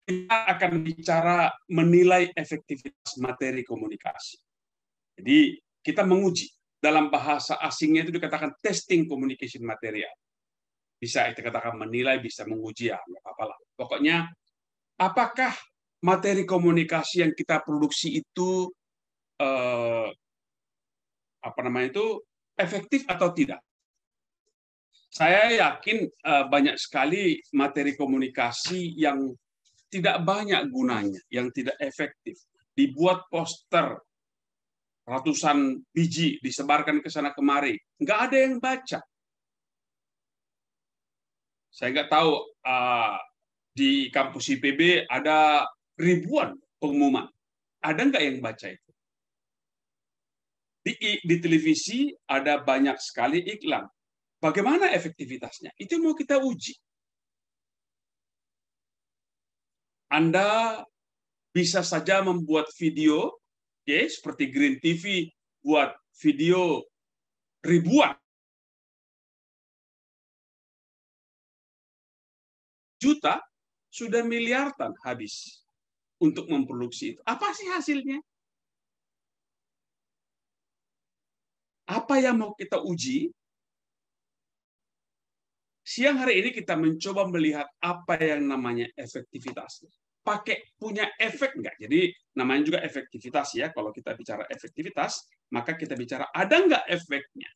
kita akan bicara menilai efektivitas materi komunikasi. Jadi kita menguji. Dalam bahasa asingnya itu dikatakan testing communication material. Bisa kita katakan menilai, bisa menguji, ya nggak apa-apa lah. Pokoknya apakah materi komunikasi yang kita produksi itu efektif atau tidak? Saya yakin banyak sekali materi komunikasi yang tidak banyak gunanya, yang tidak efektif. Dibuat poster ratusan biji disebarkan ke sana kemari, nggak ada yang baca. Saya nggak tahu di kampus IPB ada ribuan pengumuman, ada nggak yang baca itu? Di televisi ada banyak sekali iklan. Bagaimana efektivitasnya? Itu mau kita uji. Anda bisa saja membuat video, seperti Green TV, buat video ribuan juta, sudah miliaran habis untuk memproduksi itu. Apa sih hasilnya? Apa yang mau kita uji? Siang hari ini kita mencoba melihat apa yang namanya efektivitas. Punya efek nggak? Jadi namanya juga efektivitas ya. Kalau kita bicara efektivitas, maka kita bicara ada nggak efeknya?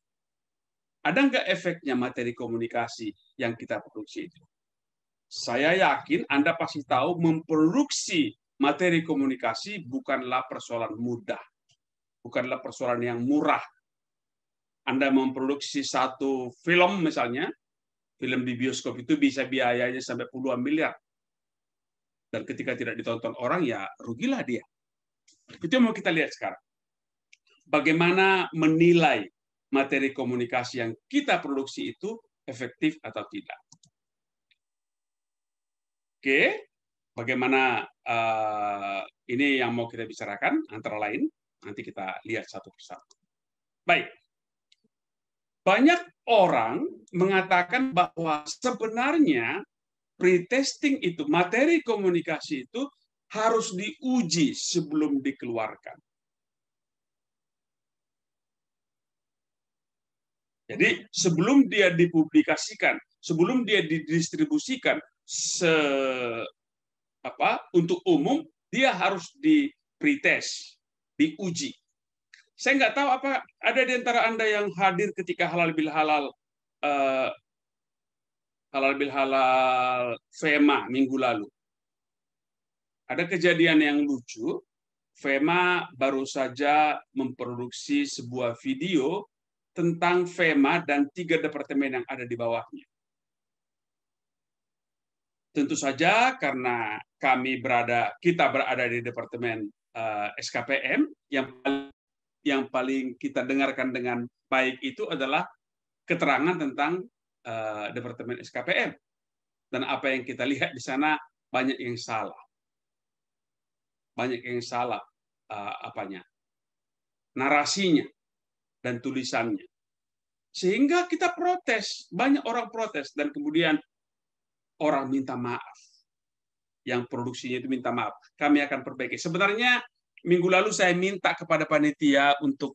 Ada nggak efeknya materi komunikasi yang kita produksi itu? Saya yakin Anda pasti tahu memproduksi materi komunikasi bukanlah persoalan mudah. Bukanlah persoalan yang murah. Anda memproduksi satu film misalnya, film di bioskop itu bisa biayanya sampai puluhan miliar. Dan ketika tidak ditonton orang, ya rugilah dia. Itu yang mau kita lihat sekarang. Bagaimana menilai materi komunikasi yang kita produksi itu efektif atau tidak. Oke, bagaimana ini yang mau kita bicarakan, antara lain, nanti kita lihat satu persatu. Baik. Banyak orang mengatakan bahwa sebenarnya pretesting itu, materi komunikasi itu harus diuji sebelum dikeluarkan. Jadi sebelum dia dipublikasikan, sebelum dia didistribusikan untuk umum, dia harus di-pretest, diuji. Saya nggak tahu apa ada di antara Anda yang hadir ketika halal bil halal FEMA minggu lalu. Ada kejadian yang lucu. FEMA baru saja memproduksi sebuah video tentang FEMA dan 3 departemen yang ada di bawahnya. Tentu saja karena kita berada di departemen SKPM, yang paling kita dengarkan dengan baik itu adalah keterangan tentang departemen SKPM. Dan apa yang kita lihat di sana banyak yang salah. Banyak yang salah narasinya dan tulisannya. Sehingga kita protes, banyak orang protes, dan kemudian orang minta maaf. Yang produksinya itu minta maaf. Kami akan perbaiki. Sebenarnya minggu lalu saya minta kepada panitia untuk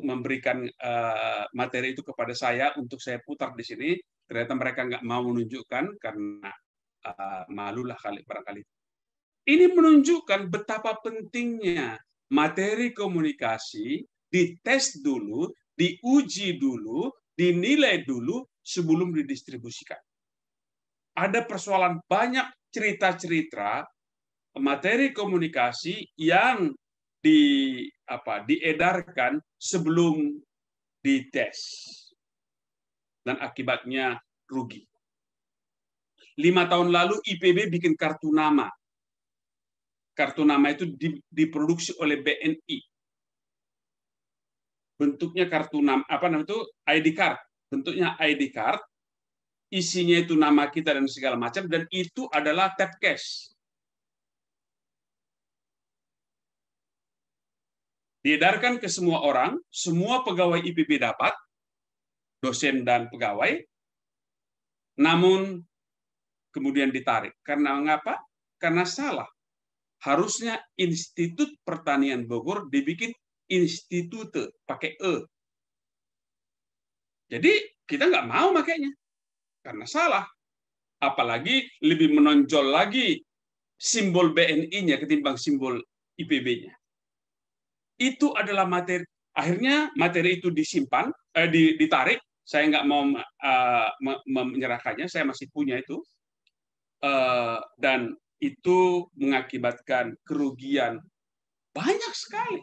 memberikan materi itu kepada saya untuk saya putar di sini. Ternyata mereka nggak mau menunjukkan karena malulah barangkali. Ini menunjukkan betapa pentingnya materi komunikasi dites dulu, diuji dulu, dinilai dulu sebelum didistribusikan. Ada persoalan banyak cerita-cerita materi komunikasi yang diedarkan sebelum dites dan akibatnya rugi. 5 tahun lalu IPB bikin kartu nama. Kartu nama itu diproduksi oleh BNI. Bentuknya kartu nama, ID card. Bentuknya ID card. Isinya itu nama kita dan segala macam, dan itu adalah tap cash. Diedarkan ke semua orang, semua pegawai IPB dapat, dosen dan pegawai, namun kemudian ditarik. Karena mengapa? karena salah. Harusnya Institut Pertanian Bogor dibikin Institute, pakai E. Jadi kita nggak mau makainya, karena salah. Apalagi lebih menonjol lagi simbol BNI-nya ketimbang simbol IPB-nya. Itu adalah materi. Akhirnya materi itu disimpan, ditarik. Saya nggak mau menyerahkannya, saya masih punya itu. Dan itu mengakibatkan kerugian banyak sekali.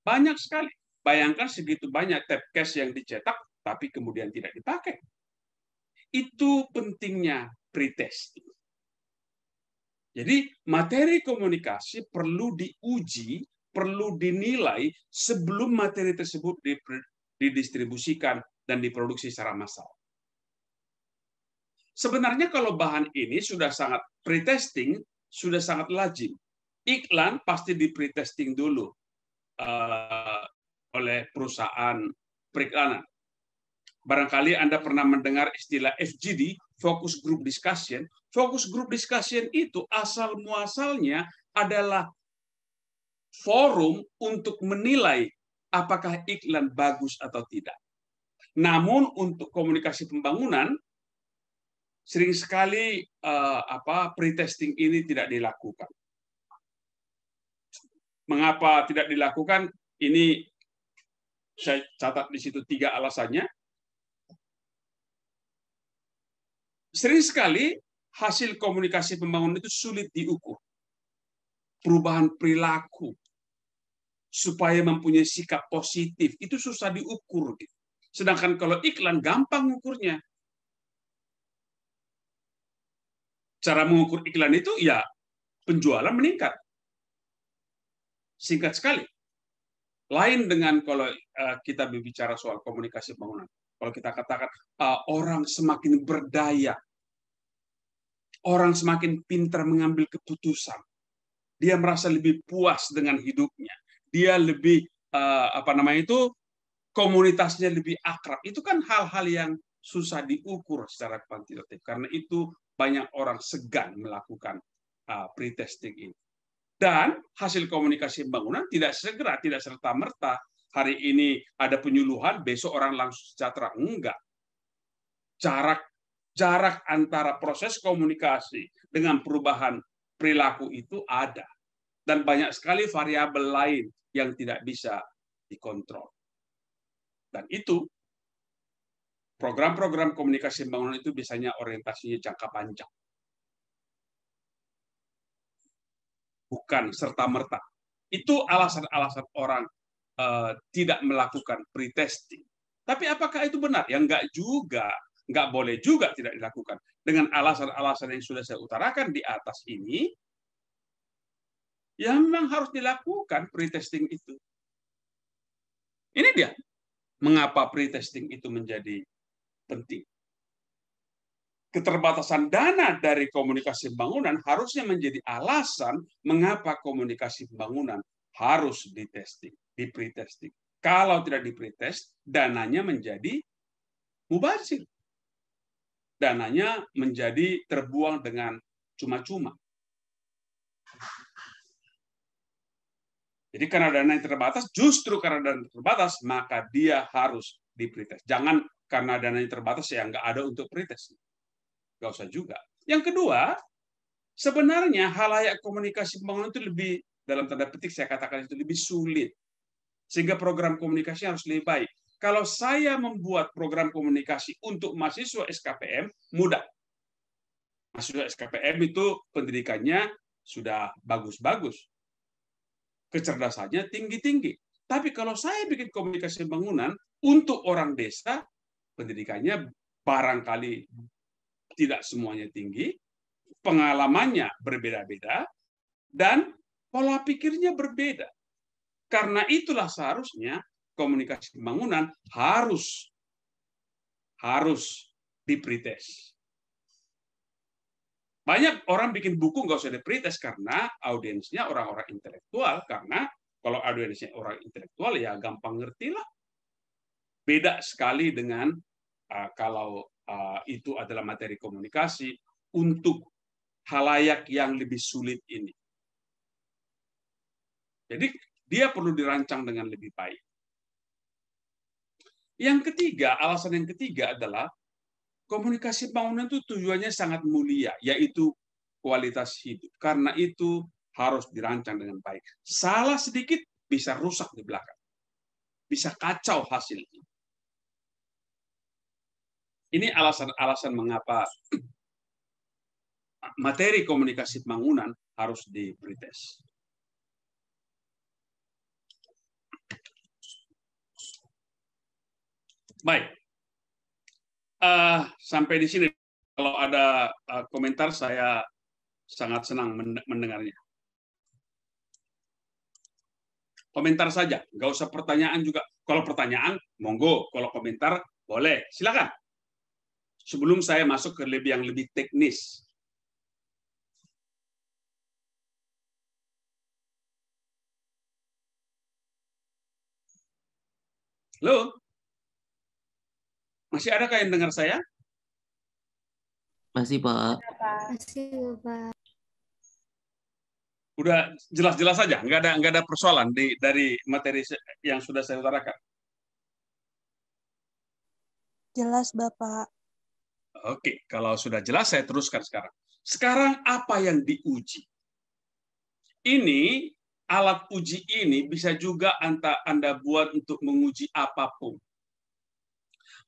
Banyak sekali. Bayangkan segitu banyak tab cash yang dicetak, tapi kemudian tidak dipakai. Itu pentingnya pretesting. Jadi materi komunikasi perlu diuji, perlu dinilai sebelum materi tersebut didistribusikan dan diproduksi secara massal. Sebenarnya kalau bahan ini sudah sangat pretesting, sudah sangat lazim. Iklan pasti di pretesting dulu oleh perusahaan periklanan. Barangkali Anda pernah mendengar istilah FGD, Focus Group Discussion. Focus Group Discussion itu asal-muasalnya adalah forum untuk menilai apakah iklan bagus atau tidak. Namun untuk komunikasi pembangunan, sering sekali pretesting ini tidak dilakukan. Mengapa tidak dilakukan? Ini saya catat di situ 3 alasannya. Sering sekali hasil komunikasi pembangunan itu sulit diukur. Perubahan perilaku supaya mempunyai sikap positif itu susah diukur. Sedangkan kalau iklan gampang ukurnya. Cara mengukur iklan itu ya penjualan meningkat. Singkat sekali. Lain dengan kalau kita berbicara soal komunikasi pembangunan. Kalau kita katakan orang semakin berdaya, orang semakin pintar mengambil keputusan, dia merasa lebih puas dengan hidupnya, dia lebih komunitasnya lebih akrab. Itu kan hal-hal yang susah diukur secara kuantitatif. Karena itu banyak orang segan melakukan pretesting ini. Dan hasil komunikasi pembangunan tidak segera, tidak serta-merta. Hari ini ada penyuluhan, besok orang langsung sejahtera. Enggak. Jarak antara proses komunikasi dengan perubahan perilaku itu ada. Dan banyak sekali variabel lain yang tidak bisa dikontrol. Dan itu, program-program komunikasi pembangunan itu biasanya orientasinya jangka panjang. Bukan serta-merta. Itu alasan-alasan orang tidak melakukan pretesting. Tapi apakah itu benar? Ya enggak juga. Enggak boleh juga tidak dilakukan. Dengan alasan-alasan yang sudah saya utarakan di atas ini, ya memang harus dilakukan pretesting itu. Ini dia mengapa pretesting itu menjadi penting. Keterbatasan dana dari komunikasi pembangunan harusnya menjadi alasan mengapa komunikasi pembangunan harus ditesting, di-pretesting. Kalau tidak di-pretest, dananya menjadi mubazir. Dananya menjadi terbuang dengan cuma-cuma. Jadi karena dana yang terbatas, justru karena dana terbatas, maka dia harus di-pretest. Jangan karena dananya terbatas ya nggak ada untuk pretest. Nggak usah juga. Yang kedua, sebenarnya halayak komunikasi pembangunan itu lebih, dalam tanda petik saya katakan itu lebih sulit. Sehingga program komunikasi harus lebih baik. Kalau saya membuat program komunikasi untuk mahasiswa SKPM, mudah. Mahasiswa SKPM itu pendidikannya sudah bagus-bagus. Kecerdasannya tinggi-tinggi. Tapi kalau saya bikin komunikasi pembangunan untuk orang desa, pendidikannya barangkali tidak semuanya tinggi, pengalamannya berbeda-beda, dan pola pikirnya berbeda. Karena itulah seharusnya komunikasi pembangunan harus di-pretest. Banyak orang bikin buku nggak usah di-pretest karena audiensnya orang-orang intelektual. Karena kalau audiensnya orang intelektual ya gampang ngerti lah. Beda sekali dengan kalau itu adalah materi komunikasi untuk halayak yang lebih sulit ini. Jadi dia perlu dirancang dengan lebih baik. Yang ketiga, alasan yang ketiga adalah komunikasi bangunan itu tujuannya sangat mulia, yaitu kualitas hidup. Karena itu harus dirancang dengan baik. Salah sedikit bisa rusak di belakang. Bisa kacau hasilnya. Ini alasan-alasan mengapa materi komunikasi bangunan harus di-pretest. Baik. Sampai di sini. Kalau ada komentar, saya sangat senang mendengarnya. Komentar saja, nggak usah pertanyaan juga. Kalau pertanyaan, monggo. Kalau komentar, boleh. Silakan. Sebelum saya masuk ke yang lebih teknis. Halo? Masih adakah yang dengar saya? Masih, Pak. Masih, Pak. Udah jelas-jelas saja, nggak ada persoalan dari materi yang sudah saya utarakan. Jelas, Bapak. Oke, kalau sudah jelas saya teruskan sekarang. Sekarang apa yang diuji? Ini alat uji ini bisa juga Anda buat untuk menguji apapun.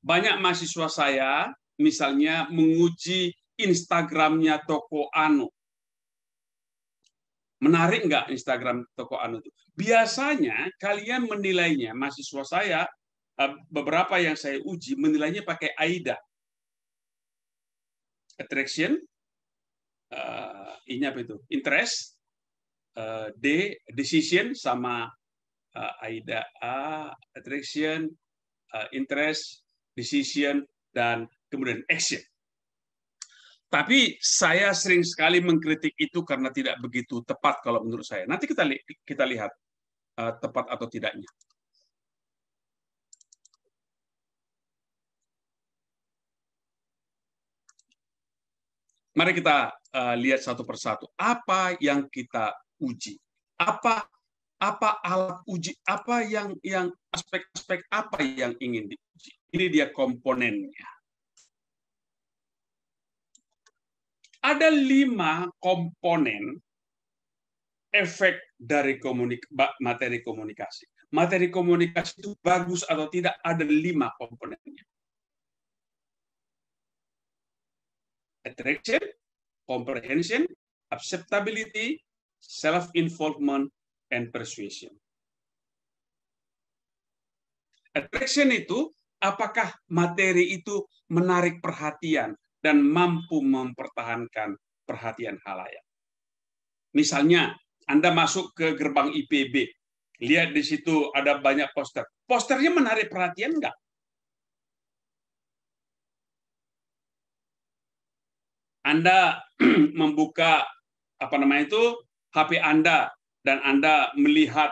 Banyak mahasiswa saya misalnya menguji Instagramnya toko Anu. Menarik nggak Instagram toko Anu itu? Biasanya kalian menilainya, mahasiswa saya, beberapa yang saya uji, menilainya pakai AIDA. Attraction, ini apa itu? Interest, D, decision, sama AIDA, attraction, interest, decision, dan kemudian action. Tapi saya sering sekali mengkritik itu karena tidak begitu tepat kalau menurut saya. Nanti kita lihat tepat atau tidaknya. Mari kita lihat satu persatu. Apa yang kita uji? Apa alat uji? Apa yang aspek-aspek apa yang ingin diuji? Ini dia komponennya. Ada 5 komponen efek dari materi komunikasi. Materi komunikasi itu bagus atau tidak, ada 5 komponennya. Attraction, comprehension, acceptability, self-involvement, and persuasion. Attraction itu, apakah materi itu menarik perhatian dan mampu mempertahankan perhatian khalayak. Misalnya, Anda masuk ke gerbang IPB, lihat di situ ada banyak poster. Posternya menarik perhatian enggak? Anda membuka HP Anda dan Anda melihat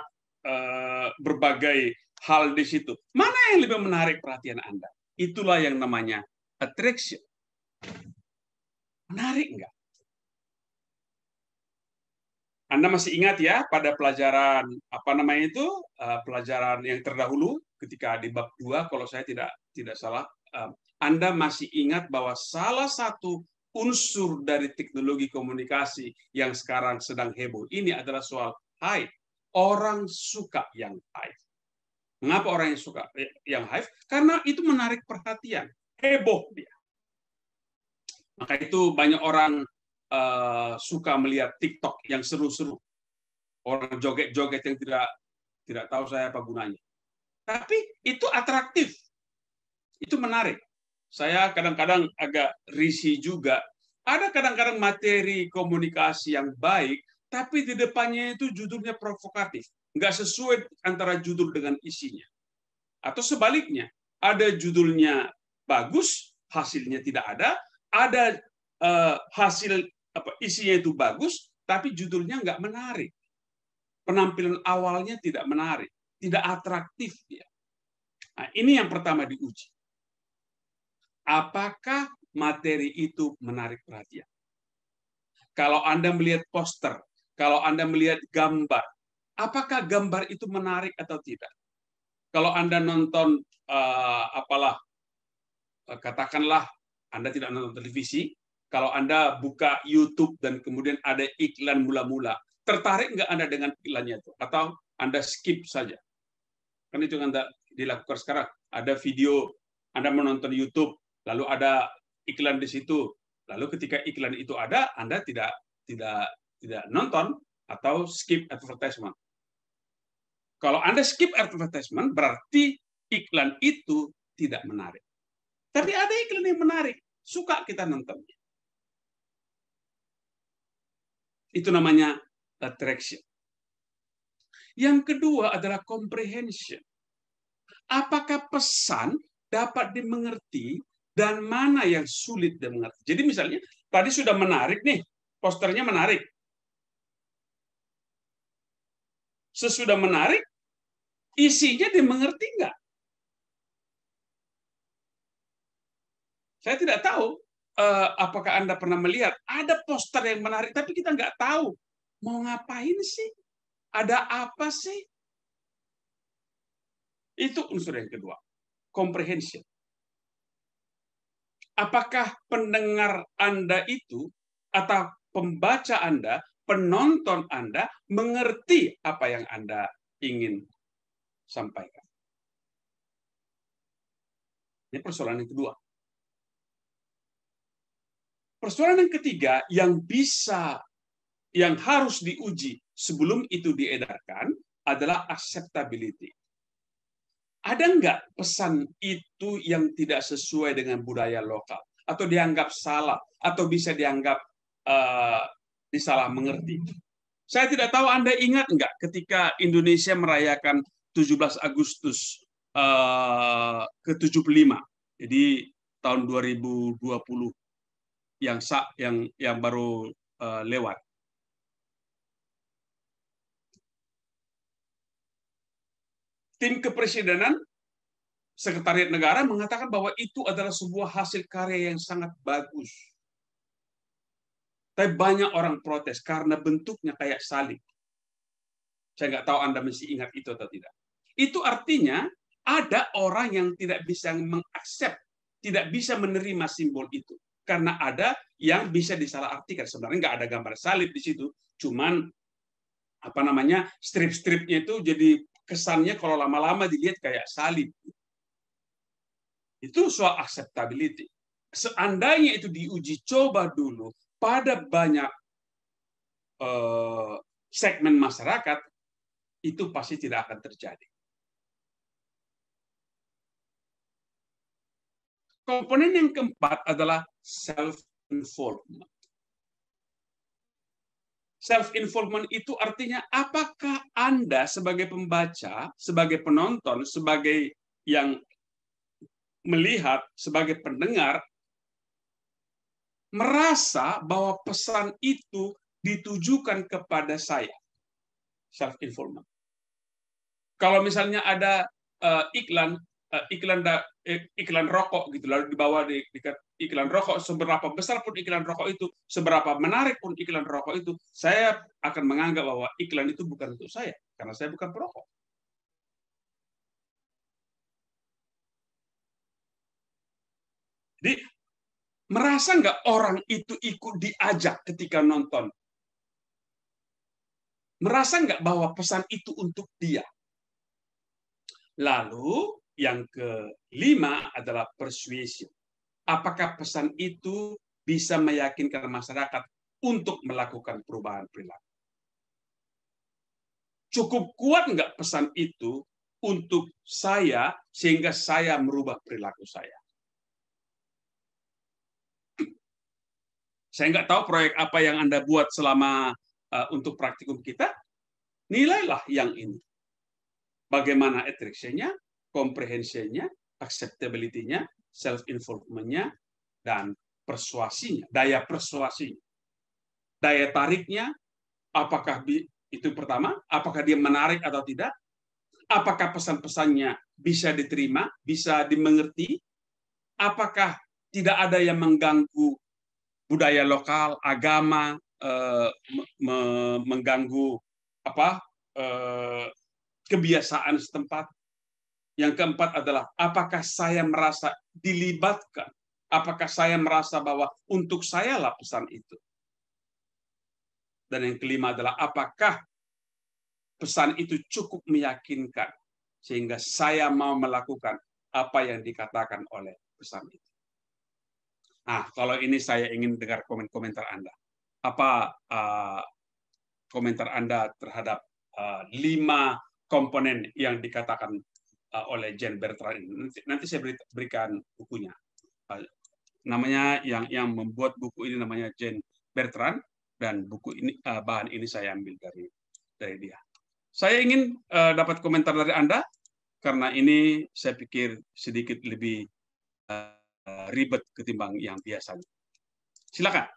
berbagai hal di situ. Mana yang lebih menarik perhatian Anda? Itulah yang namanya attraction. Menarik enggak? Anda masih ingat ya pada pelajaran pelajaran yang terdahulu ketika di bab 2 kalau saya tidak salah, Anda masih ingat bahwa salah satu unsur dari teknologi komunikasi yang sekarang sedang heboh ini adalah soal hype. Orang suka yang hype. Mengapa orang yang suka yang hype? Karena itu menarik perhatian, heboh dia. Maka itu banyak orang suka melihat TikTok yang seru-seru, orang joget-joget yang tidak tahu saya apa gunanya. Tapi itu atraktif, itu menarik. Saya kadang-kadang agak risih juga. Ada kadang-kadang materi komunikasi yang baik, tapi di depannya itu judulnya provokatif, nggak sesuai antara judul dengan isinya. Atau sebaliknya, ada judulnya bagus, hasilnya tidak ada. Ada hasil isinya itu bagus, tapi judulnya nggak menarik. Penampilan awalnya tidak menarik, tidak atraktif dia. Nah, ini yang pertama diuji. Apakah materi itu menarik perhatian? kalau Anda melihat poster, kalau Anda melihat gambar, apakah gambar itu menarik atau tidak? Kalau Anda nonton katakanlah Anda tidak nonton televisi, kalau Anda buka YouTube dan kemudian ada iklan mula-mula, tertarik nggak Anda dengan iklannya itu? Atau Anda skip saja? Kan itu yang Anda dilakukan sekarang. Ada video, Anda menonton YouTube, lalu ada iklan di situ. Lalu ketika iklan itu ada, Anda tidak nonton atau skip advertisement. Kalau Anda skip advertisement, berarti iklan itu tidak menarik. Tapi ada iklan yang menarik, suka kita nontonnya. Itu namanya attraction. Yang kedua adalah comprehension. Apakah pesan dapat dimengerti dan mana yang sulit dimengerti? Jadi misalnya, tadi sudah menarik nih, posternya menarik. Sesudah menarik, isinya dimengerti nggak? Saya tidak tahu apakah Anda pernah melihat ada poster yang menarik, tapi kita nggak tahu mau ngapain sih, ada apa sih? Itu unsur yang kedua, comprehension. Apakah pendengar Anda itu atau pembaca Anda, penonton Anda mengerti apa yang Anda ingin sampaikan? Ini persoalan yang kedua. Persoalan yang ketiga yang harus diuji sebelum itu diedarkan adalah acceptability. Ada nggak pesan itu yang tidak sesuai dengan budaya lokal, atau dianggap salah, atau bisa dianggap disalah mengerti? Saya tidak tahu Anda ingat nggak ketika Indonesia merayakan 17 Agustus ke-75, jadi tahun 2020 yang baru lewat. Tim kepresidenan, Sekretariat Negara mengatakan bahwa itu adalah sebuah hasil karya yang sangat bagus. Tapi banyak orang protes karena bentuknya kayak salib. Saya nggak tahu Anda mesti ingat itu atau tidak. Itu artinya ada orang yang tidak bisa mengaksept, tidak bisa menerima simbol itu. Karena ada yang bisa disalahartikan. Sebenarnya nggak ada gambar salib di situ, cuman strip-stripnya itu jadi kesannya kalau lama-lama dilihat kayak salib. Itu soal acceptability. Seandainya itu diuji coba dulu pada banyak segmen masyarakat, itu pasti tidak akan terjadi. Komponen yang keempat adalah self-involvement. Self-involvement itu artinya apakah Anda sebagai pembaca, sebagai penonton, sebagai yang melihat, sebagai pendengar, merasa bahwa pesan itu ditujukan kepada saya. Self-involvement. Kalau misalnya ada iklan rokok gitu, lalu di bawah di iklan rokok, seberapa besar pun iklan rokok itu, seberapa menarik pun iklan rokok itu, saya akan menganggap bahwa iklan itu bukan untuk saya, karena saya bukan perokok. Jadi, merasa nggak orang itu ikut diajak ketika nonton? Merasa nggak bahwa pesan itu untuk dia? Lalu, yang kelima adalah persuasion. Apakah pesan itu bisa meyakinkan masyarakat untuk melakukan perubahan perilaku? Cukup kuat nggak pesan itu untuk saya sehingga saya merubah perilaku saya? Saya nggak tahu proyek apa yang Anda buat selama untuk praktikum kita. Nilailah yang ini. Bagaimana attraction-nya, comprehension-nya, acceptability-nya, self-involvement-nya, dan persuasinya, daya persuasinya. Daya tariknya, apakah itu pertama, apakah dia menarik atau tidak, apakah pesan-pesannya bisa diterima, bisa dimengerti, apakah tidak ada yang mengganggu budaya lokal, agama, mengganggu kebiasaan setempat. Yang keempat adalah apakah saya merasa dilibatkan? Apakah saya merasa bahwa untuk saya lah pesan itu? Dan yang kelima adalah apakah pesan itu cukup meyakinkan sehingga saya mau melakukan apa yang dikatakan oleh pesan itu. Nah, kalau ini saya ingin dengar komentar Anda. Apa komentar Anda terhadap 5 komponen yang dikatakan oleh Jane Bertrand ini? Nanti saya berikan bukunya. Namanya yang membuat buku ini namanya Jane Bertrand, dan buku ini bahan ini saya ambil dari dia. Saya ingin dapat komentar dari Anda karena ini saya pikir sedikit lebih ribet ketimbang yang biasanya. Silakan.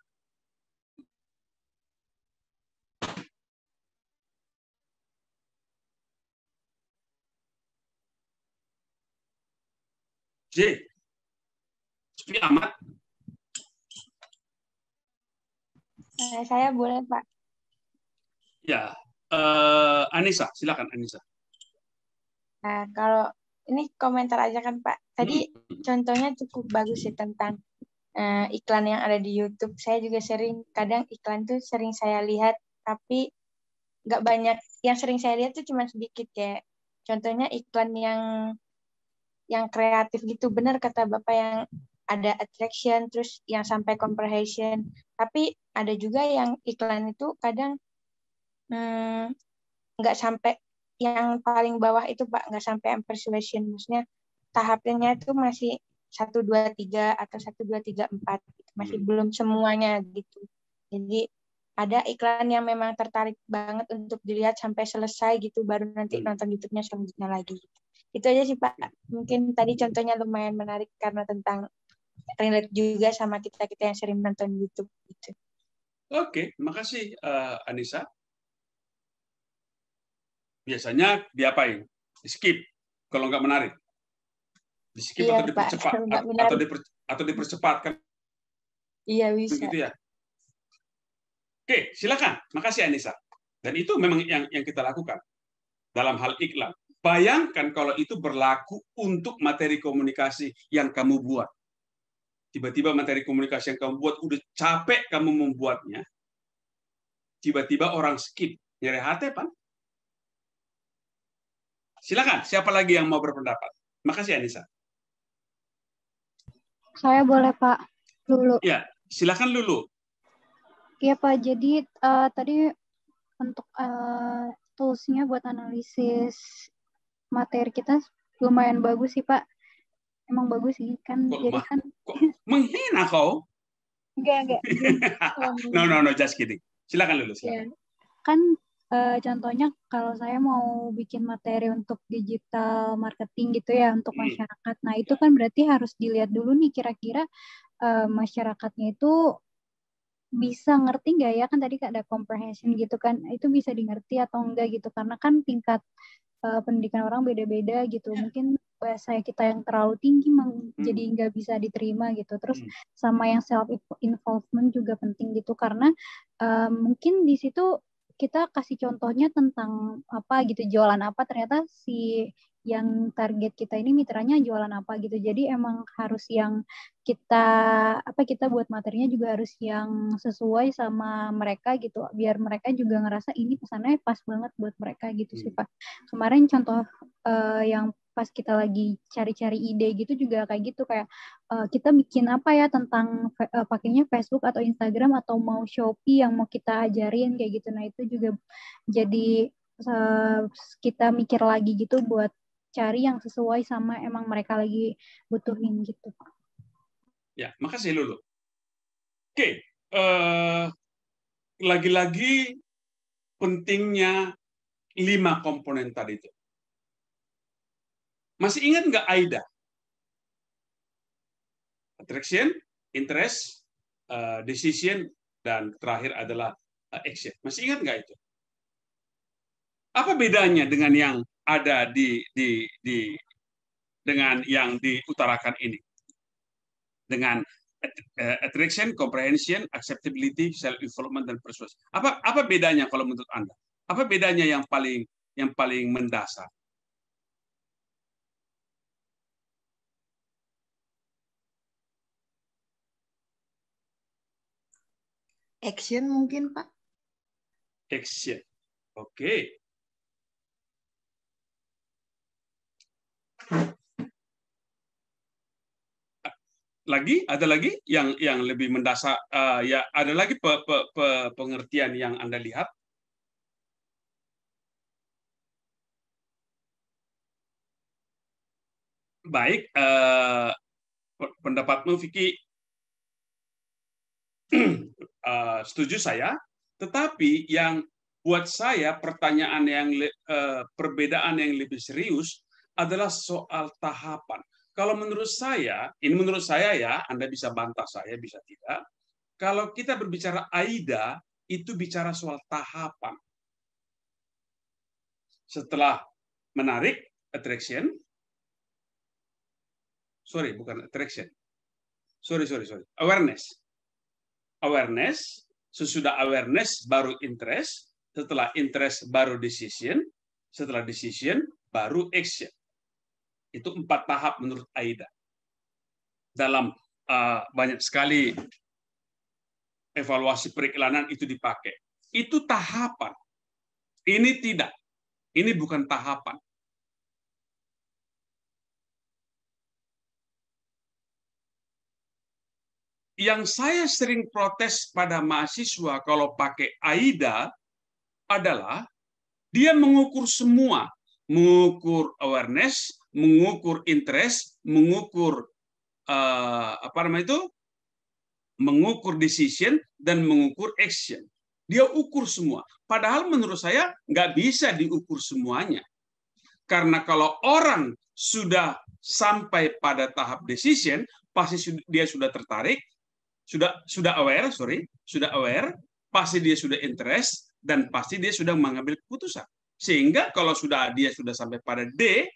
J. Sepi amat. Saya boleh, Pak. Ya, Anissa, silakan Anissa. Nah, kalau ini komentar aja kan, Pak. Tadi contohnya cukup bagus sih tentang iklan yang ada di YouTube. Saya juga kadang iklan tuh sering saya lihat, tapi nggak banyak. Yang sering saya lihat tuh cuma sedikit, kayak contohnya iklan yang kreatif gitu. Benar kata Bapak, yang ada attraction, terus yang sampai comprehension. Tapi ada juga yang iklan itu kadang nggak sampai yang paling bawah itu, Pak, nggak sampai persuasion. Maksudnya tahapnya itu masih 1, 2, 3 atau 1, 2, 3, 4 gitu. Masih belum semuanya gitu. Jadi ada iklan yang memang tertarik banget untuk dilihat sampai selesai gitu, baru nanti nonton YouTube-nya selanjutnya lagi. Itu aja sih, Pak. Mungkin tadi contohnya lumayan menarik karena tentang relate juga sama kita-kita yang sering nonton YouTube gitu. Oke, makasih Anissa. Biasanya diapain? Di skip kalau nggak menarik. Di skip Iya, atau dipercepat, Pak, atau dipercepat kan? Iya, bisa. Gitu ya. Oke, silakan. Makasih Anissa. Dan itu memang yang kita lakukan dalam hal iklan. Bayangkan kalau itu berlaku untuk materi komunikasi yang kamu buat. Tiba-tiba materi komunikasi yang kamu buat udah capek kamu membuatnya. Tiba-tiba orang skip. Nyari hati, Pak. Silakan, siapa lagi yang mau berpendapat? Makasih Anissa. Saya boleh, Pak. Lulu. Ya, silakan Lulu. Iya, Pak. Jadi tadi untuk tools-nya buat analisis materi kita lumayan bagus sih, Pak. Emang bagus sih kan. Jadi kan kok menghina kau? Enggak. No, just kidding. Silakan Lulu, Ya. silakan. Kan contohnya kalau saya mau bikin materi untuk digital marketing gitu ya, untuk masyarakat. Nah, itu kan berarti harus dilihat dulu nih kira-kira masyarakatnya itu bisa ngerti nggak ya, kan tadi ada comprehension gitu kan, itu bisa dimengerti atau enggak gitu, karena kan tingkat pendidikan orang beda-beda gitu. Mungkin bahasa kita yang terlalu tinggi jadi nggak bisa diterima gitu. Terus sama yang self involvement juga penting gitu, karena mungkin di situ kita kasih contohnya tentang apa gitu, jualan apa, ternyata si yang target kita ini mitranya jualan apa gitu. Jadi emang harus yang kita buat materinya juga harus yang sesuai sama mereka gitu, biar mereka juga ngerasa ini pesannya pas banget buat mereka gitu sih, Pak. Kemarin contoh yang pas kita lagi cari-cari ide gitu juga kayak gitu, kayak kita bikin apa ya tentang pakainya Facebook atau Instagram atau mau Shopee yang mau kita ajarin kayak gitu. Nah, itu juga jadi kita mikir lagi gitu buat cari yang sesuai sama emang mereka lagi butuhin gitu, Pak. Ya, makasih Lulu. Oke, lagi-lagi pentingnya 5 komponen tadi itu. Masih ingat nggak AIDA? Attraction, interest, decision, dan terakhir adalah action. Masih ingat nggak itu? Apa bedanya dengan yang ada dengan yang diutarakan ini? Dengan Attraction, comprehension, acceptability, self development, dan persuasion. Apa bedanya kalau menurut Anda? Apa bedanya yang paling mendasar? Action mungkin, Pak. Action. Oke. Ada lagi yang lebih mendasar, ya ada lagi pengertian yang Anda lihat. Baik, pendapatmu Vicky, setuju saya, tetapi yang buat saya pertanyaan perbedaan yang lebih serius adalah soal tahapan. Kalau menurut saya, ini menurut saya ya, Anda bisa bantah saya, bisa tidak. Kalau kita berbicara AIDA, itu bicara soal tahapan. Setelah menarik, attraction. Sorry, bukan attraction. Sorry. Awareness. Awareness, sesudah awareness baru interest, setelah interest baru decision, setelah decision baru action. Itu 4 tahap menurut AIDA. Dalam banyak sekali evaluasi periklanan itu dipakai. Itu tahapan. Ini tidak. Ini bukan tahapan. Yang saya sering protes pada mahasiswa kalau pakai AIDA adalah dia mengukur semua, mengukur awareness, mengukur interest, mengukur mengukur decision dan mengukur action. Dia ukur semua. Padahal menurut saya nggak bisa diukur semuanya. Karena kalau orang sudah sampai pada tahap decision, pasti dia sudah tertarik, sudah aware, pasti dia sudah interest, dan pasti dia sudah mengambil keputusan. Sehingga kalau dia sudah sampai pada D,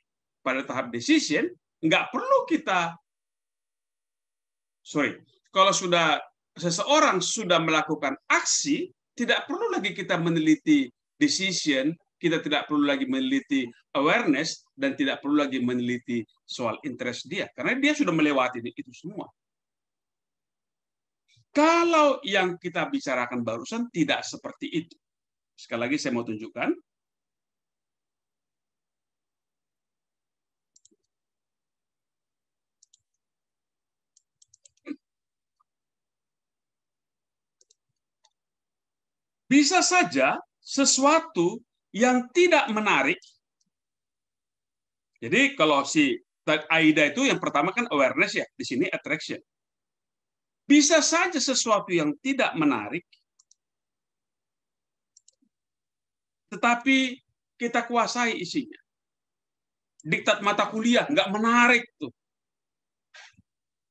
pada tahap decision, nggak perlu kalau seseorang sudah melakukan aksi, tidak perlu lagi kita meneliti decision, kita tidak perlu lagi meneliti awareness, dan tidak perlu lagi meneliti soal interest dia. Karena dia sudah melewati itu semua. Kalau yang kita bicarakan barusan tidak seperti itu. Sekali lagi saya mau tunjukkan. Bisa saja sesuatu yang tidak menarik. Jadi kalau si AIDA itu yang pertama kan awareness ya, di sini attraction. Bisa saja sesuatu yang tidak menarik, tetapi kita kuasai isinya. Diktat mata kuliah nggak menarik tuh.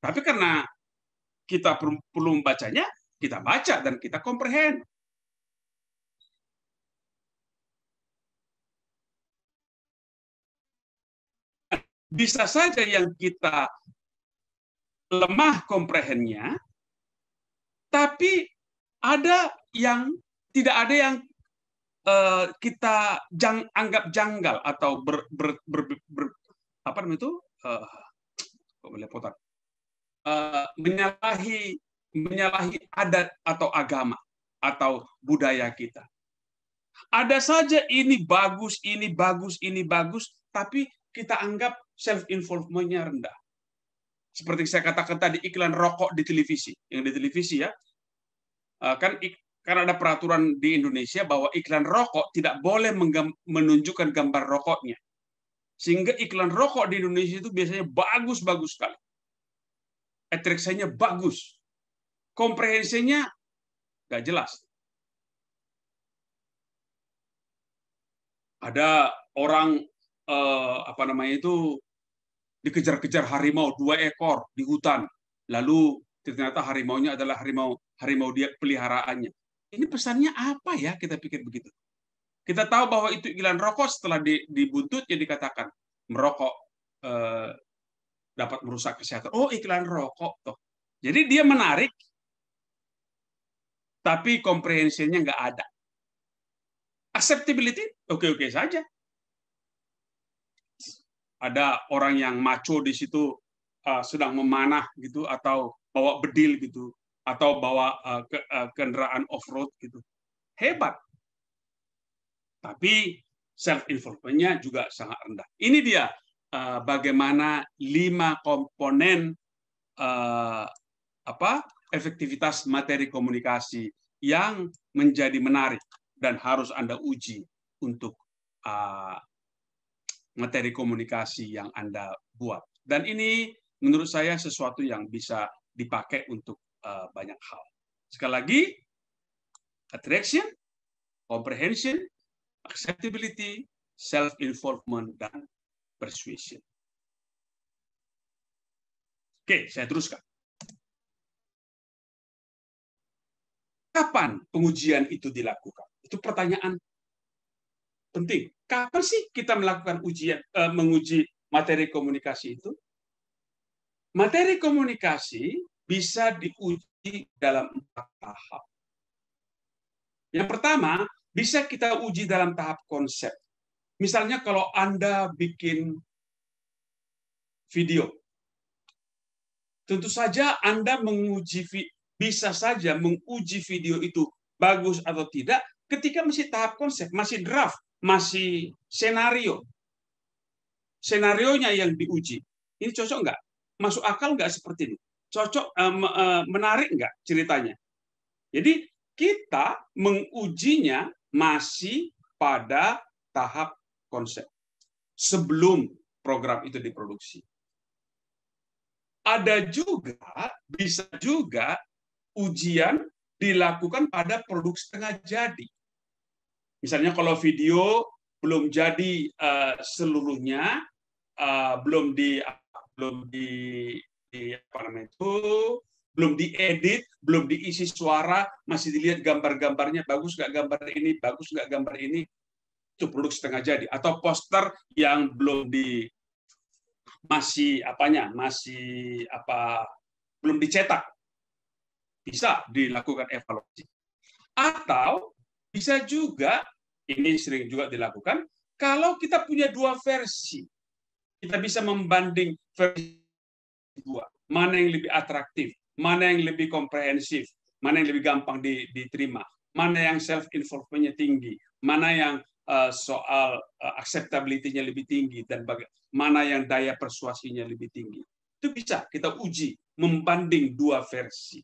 Tapi karena kita perlu membacanya, kita baca dan kita comprehend. Bisa saja yang kita lemah komprehennya, tapi tidak ada yang kita anggap janggal atau menyalahi adat atau agama atau budaya kita. Ada saja ini bagus, tapi kita anggap self-involvement-nya rendah. Seperti saya katakan tadi, iklan rokok di televisi. Yang di televisi ya, kan ada peraturan di Indonesia bahwa iklan rokok tidak boleh menunjukkan gambar rokoknya. Sehingga iklan rokok di Indonesia itu biasanya bagus-bagus sekali. Attraction-nya bagus. Komprehensinya nggak jelas. Ada orang dikejar-kejar harimau 2 ekor di hutan, lalu ternyata harimaunya adalah harimau dia peliharaannya. Ini pesannya apa ya? Kita pikir begitu. Kita tahu bahwa itu iklan rokok, setelah dibuntutnya dikatakan merokok dapat merusak kesehatan. Oh, iklan rokok toh. Jadi dia menarik, tapi comprehension-nya nggak ada. Acceptability, oke-oke saja. Ada orang yang maco di situ sedang memanah gitu, atau bawa bedil gitu, atau bawa kendaraan off-road gitu. Hebat. Tapi self-involvement-nya juga sangat rendah. Ini dia bagaimana 5 komponen efektivitas materi komunikasi yang menjadi menarik dan harus Anda uji untuk materi komunikasi yang Anda buat. Dan ini menurut saya sesuatu yang bisa dipakai untuk banyak hal. Sekali lagi, attraction, comprehension, acceptability, self-involvement, dan persuasion. Oke, saya teruskan. Kapan pengujian itu dilakukan? Itu pertanyaan penting. Kapan sih kita melakukan menguji materi komunikasi itu? Materi komunikasi bisa diuji dalam 4 tahap. Yang pertama, bisa kita uji dalam tahap konsep. Misalnya kalau Anda bikin video, tentu saja Anda bisa saja menguji video itu bagus atau tidak ketika masih tahap konsep, masih draft, masih senario. Senarionya yang diuji. Ini cocok nggak? Masuk akal nggak seperti ini? Cocok, menarik nggak ceritanya? Jadi kita mengujinya masih pada tahap konsep sebelum program itu diproduksi. Bisa juga ujian dilakukan pada produk setengah jadi. Misalnya kalau video belum jadi seluruhnya, belum diedit, belum diisi suara, masih dilihat gambar-gambarnya, bagus nggak gambar ini, bagus nggak gambar ini, itu produk setengah jadi. Atau poster yang belum belum dicetak, bisa dilakukan evaluasi. Atau bisa juga, ini sering juga dilakukan, kalau kita punya 2 versi, kita bisa membanding versi 2, mana yang lebih atraktif, mana yang lebih komprehensif, mana yang lebih gampang diterima, mana yang self-involvement-nya tinggi, mana yang soal acceptability-nya lebih tinggi, dan mana yang daya persuasinya lebih tinggi. Itu bisa kita uji, membanding 2 versi.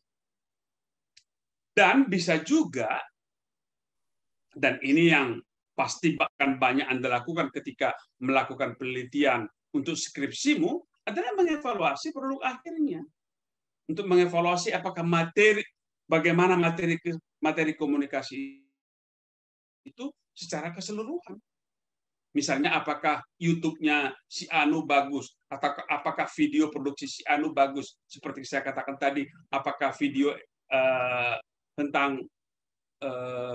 Dan bisa juga, dan ini yang pasti akan banyak Anda lakukan ketika melakukan penelitian untuk skripsimu, adalah mengevaluasi produk akhirnya. Untuk mengevaluasi apakah bagaimana materi komunikasi itu secara keseluruhan. Misalnya apakah YouTube-nya si Anu bagus, atau apakah video produksi si Anu bagus, seperti saya katakan tadi, apakah video tentang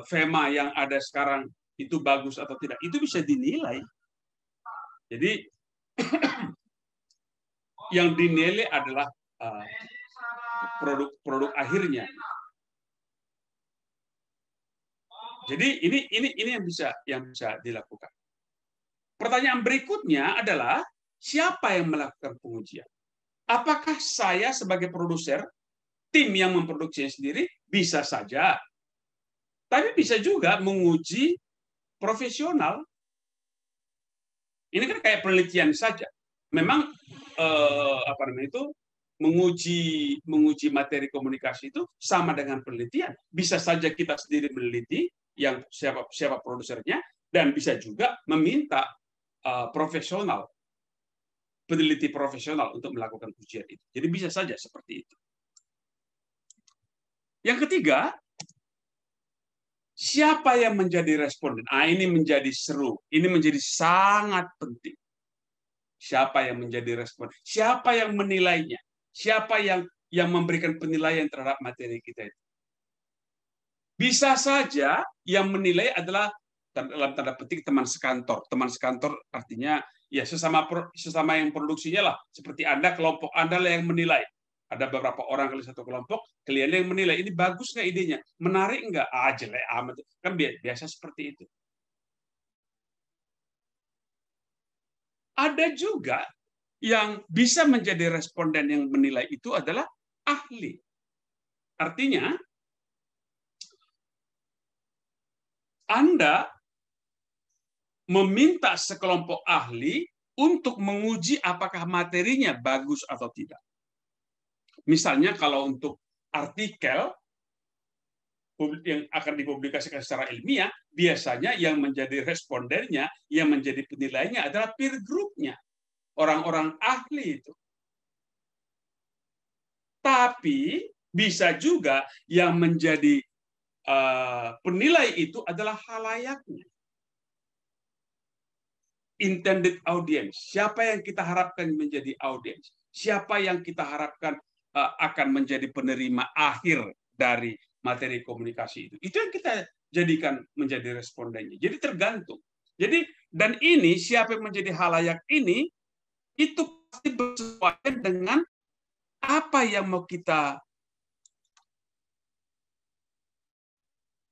FEMA yang ada sekarang itu bagus atau tidak, itu bisa dinilai. Jadi yang dinilai adalah produk akhirnya. Jadi ini yang bisa dilakukan. Pertanyaan berikutnya adalah siapa yang melakukan pengujian? Apakah saya sebagai produser, tim yang memproduksinya sendiri? Bisa saja. Tapi bisa juga menguji profesional. Ini kan kayak penelitian saja. Memang menguji materi komunikasi itu sama dengan penelitian. Bisa saja kita sendiri meneliti yang siapa produsernya, dan bisa juga meminta profesional, peneliti profesional untuk melakukan ujian itu. Jadi bisa saja seperti itu. Yang ketiga, siapa yang menjadi responden? Ini menjadi seru. Ini menjadi sangat penting. Siapa yang menjadi responden? Siapa yang menilainya? Siapa yang memberikan penilaian terhadap materi kita itu? Bisa saja yang menilai adalah dalam tanda petik teman sekantor. Teman sekantor artinya ya sesama yang produksinya lah. Seperti Anda, kelompok Anda lah yang menilai. Ada beberapa orang kali satu kelompok, kalian yang menilai ini bagus nggak idenya, menarik nggak, jelek amat, kan biasa seperti itu. Ada juga yang bisa menjadi responden yang menilai itu adalah ahli. Artinya, Anda meminta sekelompok ahli untuk menguji apakah materinya bagus atau tidak. Misalnya kalau untuk artikel yang akan dipublikasikan secara ilmiah, biasanya yang menjadi respondennya, yang menjadi penilainya adalah peer group-nya, orang-orang ahli itu. Tapi bisa juga yang menjadi penilai itu adalah halayaknya. Intended audience, siapa yang kita harapkan menjadi audience, siapa yang kita harapkan akan menjadi penerima akhir dari materi komunikasi itu yang kita jadikan menjadi respondennya. Jadi tergantung. Jadi dan ini siapa yang menjadi halayak ini itu pasti bersesuaian dengan apa yang mau kita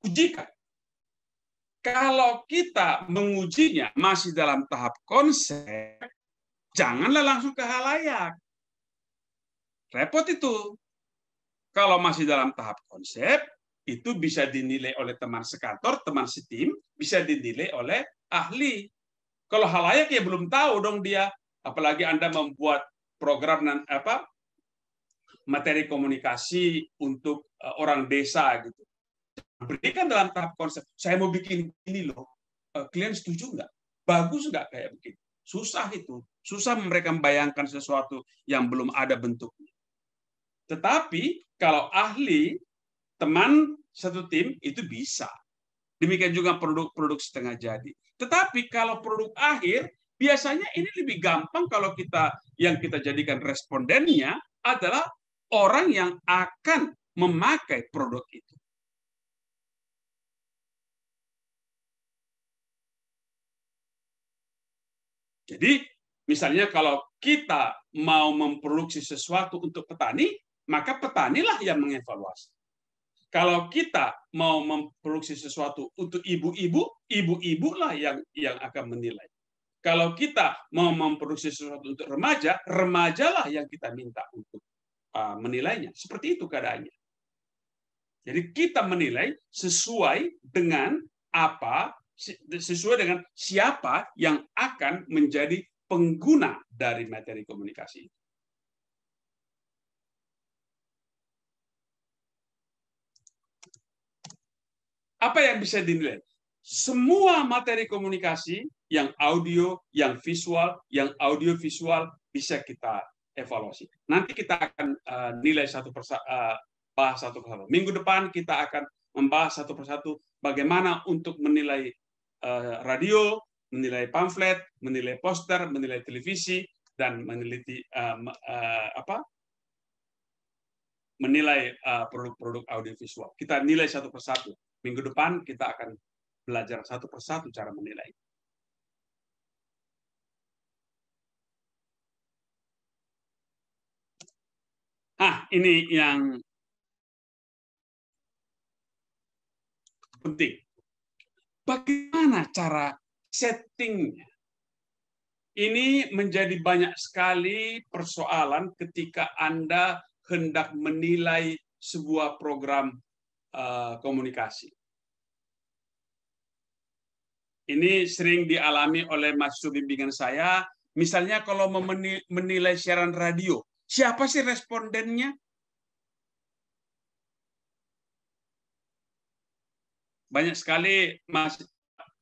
ujikan. Kalau kita mengujinya masih dalam tahap konsep, janganlah langsung ke halayak. Repot itu. Kalau masih dalam tahap konsep, itu bisa dinilai oleh teman sekantor, teman setim, bisa dinilai oleh ahli. Kalau halayak ya belum tahu dong dia, apalagi Anda membuat program materi komunikasi untuk orang desa gitu. Berikan dalam tahap konsep, saya mau bikin ini loh, klien setuju nggak? Bagus nggak kayak begitu? Susah itu, susah mereka membayangkan sesuatu yang belum ada bentuknya. Tetapi kalau ahli, teman satu tim itu bisa. Demikian juga produk-produk setengah jadi. Tetapi kalau produk akhir, biasanya ini lebih gampang kalau yang kita jadikan respondennya adalah orang yang akan memakai produk itu. Jadi, misalnya kalau kita mau memproduksi sesuatu untuk petani, maka petanilah yang mengevaluasi. Kalau kita mau memproduksi sesuatu untuk ibu-ibu, ibu-ibulah yang akan menilai. Kalau kita mau memproduksi sesuatu untuk remaja, remajalah yang kita minta untuk menilainya. Seperti itu keadaannya. Jadi kita menilai sesuai dengan sesuai dengan siapa yang akan menjadi pengguna dari materi komunikasi. Apa yang bisa dinilai? Semua materi komunikasi yang audio, yang visual, yang audiovisual bisa kita evaluasi. Nanti kita akan nilai bahas satu persatu. Minggu depan kita akan membahas satu persatu bagaimana untuk menilai radio, menilai pamflet, menilai poster, menilai televisi, dan menilai produk-produk audiovisual. Kita nilai satu persatu. Minggu depan kita akan belajar satu persatu cara menilai. Ini yang penting. Bagaimana cara settingnya? Ini menjadi banyak sekali persoalan ketika Anda hendak menilai sebuah program komunikasi. Ini sering dialami oleh mahasiswa bimbingan saya. Misalnya kalau menilai siaran radio, siapa sih respondennya? Banyak sekali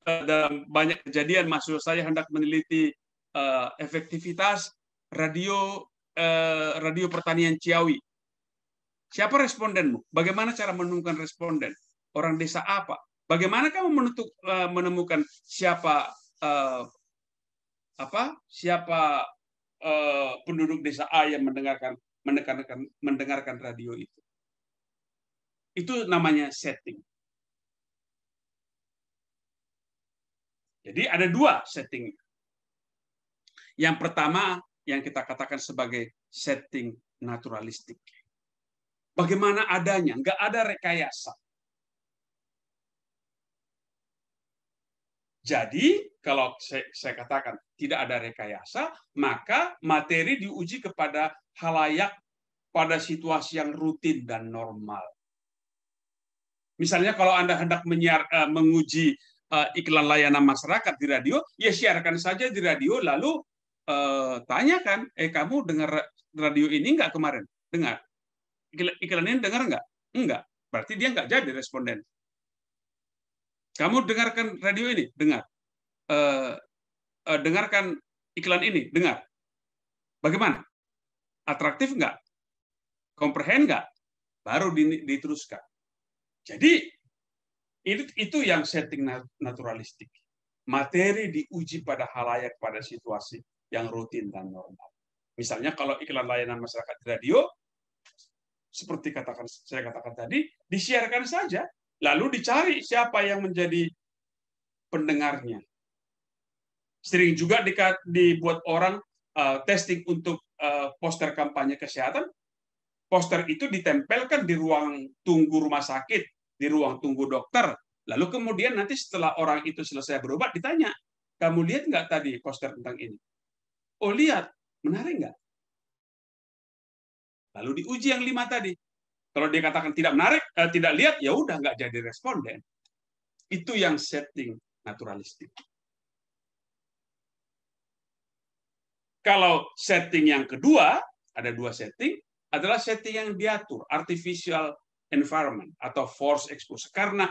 dalam banyak kejadian mahasiswa saya hendak meneliti efektivitas radio pertanian Ciawi. Siapa respondenmu? Bagaimana cara menemukan responden? Orang desa apa? Bagaimana kamu menemukan siapa penduduk desa A yang mendengarkan radio itu? Itu namanya setting. Jadi ada dua setting. Yang pertama yang kita katakan sebagai setting naturalistik. Bagaimana adanya, nggak ada rekayasa. Jadi, kalau saya katakan tidak ada rekayasa, maka materi diuji kepada halayak pada situasi yang rutin dan normal. Misalnya kalau Anda hendak menguji iklan layanan masyarakat di radio, ya siarkan saja di radio, lalu tanyakan, kamu dengar radio ini nggak kemarin? Dengar. Iklan ini dengar nggak? Enggak. Berarti dia nggak jadi responden. Kamu dengarkan radio ini? Dengar. Dengarkan iklan ini? Dengar. Bagaimana? Atraktif nggak? Komprehen nggak? Baru diteruskan. Jadi, itu yang setting naturalistik. Materi diuji pada halayak, pada situasi yang rutin dan normal. Misalnya kalau iklan layanan masyarakat di radio, seperti saya katakan tadi, disiarkan saja, lalu dicari siapa yang menjadi pendengarnya. Sering juga dibuat orang testing untuk poster kampanye kesehatan. Poster itu ditempelkan di ruang tunggu rumah sakit, di ruang tunggu dokter. Lalu kemudian nanti setelah orang itu selesai berobat, ditanya, kamu lihat nggak tadi poster tentang ini? Oh lihat, menarik nggak? Lalu diuji yang 5 tadi. Kalau dia katakan tidak menarik, tidak lihat, ya udah nggak jadi responden. Itu yang setting naturalistik. Kalau setting yang kedua, ada 2 setting, adalah setting yang diatur, artificial environment atau force exposure. Karena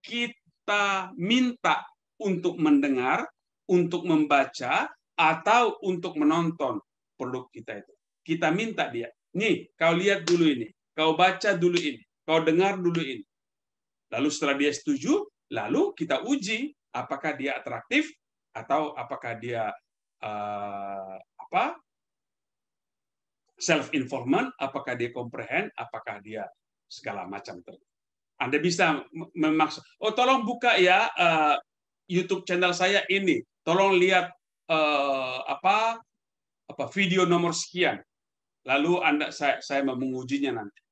kita minta untuk mendengar, untuk membaca, atau untuk menonton produk kita itu. Kita minta dia, nih, kau lihat dulu ini, kau baca dulu ini, kau dengar dulu ini. Lalu setelah dia setuju, lalu kita uji apakah dia atraktif atau apakah dia self-informant, apakah dia comprehend, apakah dia segala macam. Anda bisa memaksa, oh tolong buka ya YouTube channel saya ini, tolong lihat video nomor sekian. Lalu saya mau mengujinya nanti.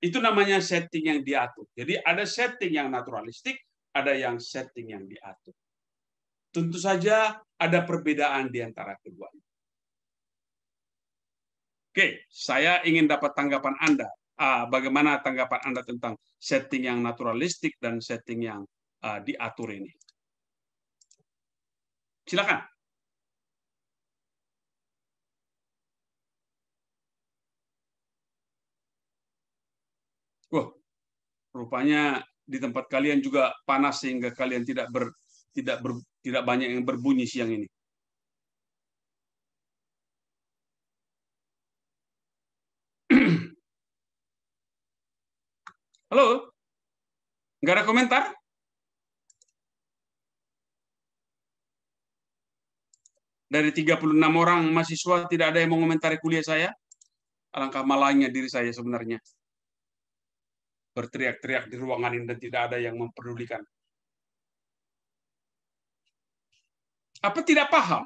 Itu namanya setting yang diatur. Jadi ada setting yang naturalistik, ada yang setting yang diatur. Tentu saja ada perbedaan di antara keduanya. Oke, saya ingin dapat tanggapan Anda. Bagaimana tanggapan Anda tentang setting yang naturalistik dan setting yang diatur ini? Silakan. Wah, rupanya di tempat kalian juga panas sehingga kalian tidak banyak yang berbunyi siang ini. Halo? Nggak ada komentar? Dari 36 orang mahasiswa tidak ada yang mengomentari kuliah saya? Alangkah malangnya diri saya sebenarnya. Berteriak-teriak di ruangan ini dan tidak ada yang memperdulikan. Apa tidak paham?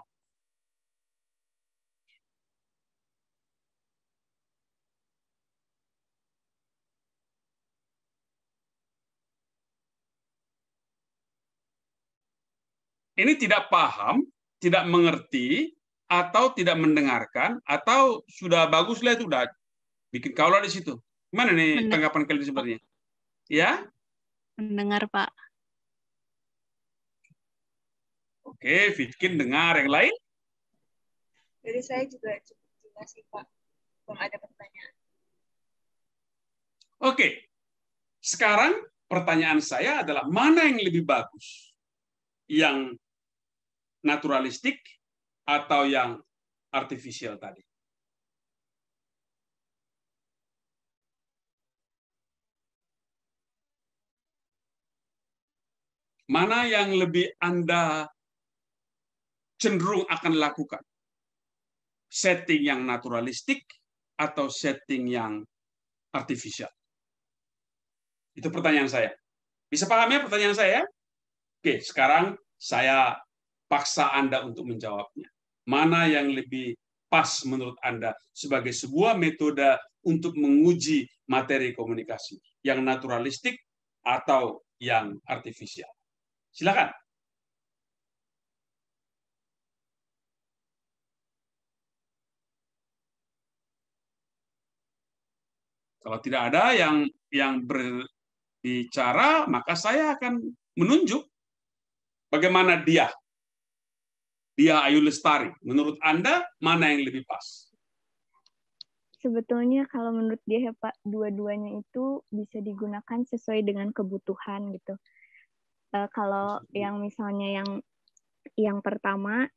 Ini tidak paham, tidak mengerti, atau tidak mendengarkan, atau sudah baguslah itu udah bikin kaulah di situ. Gimana nih tanggapan kalian sebenarnya? Ya? Mendengar, Pak. Oke, Fitkin dengar. Yang lain? Dari saya juga cukup jelas sih, Pak. Belum ada pertanyaan. Oke. Sekarang pertanyaan saya adalah mana yang lebih bagus? Yang naturalistik atau yang artifisial tadi? Mana yang lebih Anda cenderung akan lakukan? Setting yang naturalistik atau setting yang artifisial? Itu pertanyaan saya. Bisa paham ya pertanyaan saya? Oke, sekarang saya paksa Anda untuk menjawabnya. Mana yang lebih pas menurut Anda sebagai sebuah metode untuk menguji materi komunikasi? Yang naturalistik atau yang artifisial? Silakan. Kalau tidak ada yang berbicara, maka saya akan menunjuk bagaimana dia Ayu Lestari. Menurut Anda, mana yang lebih pas? Sebetulnya kalau menurut dia ya Pak, dua-duanya itu bisa digunakan sesuai dengan kebutuhan gitu. Kalau yang misalnya yang pertama,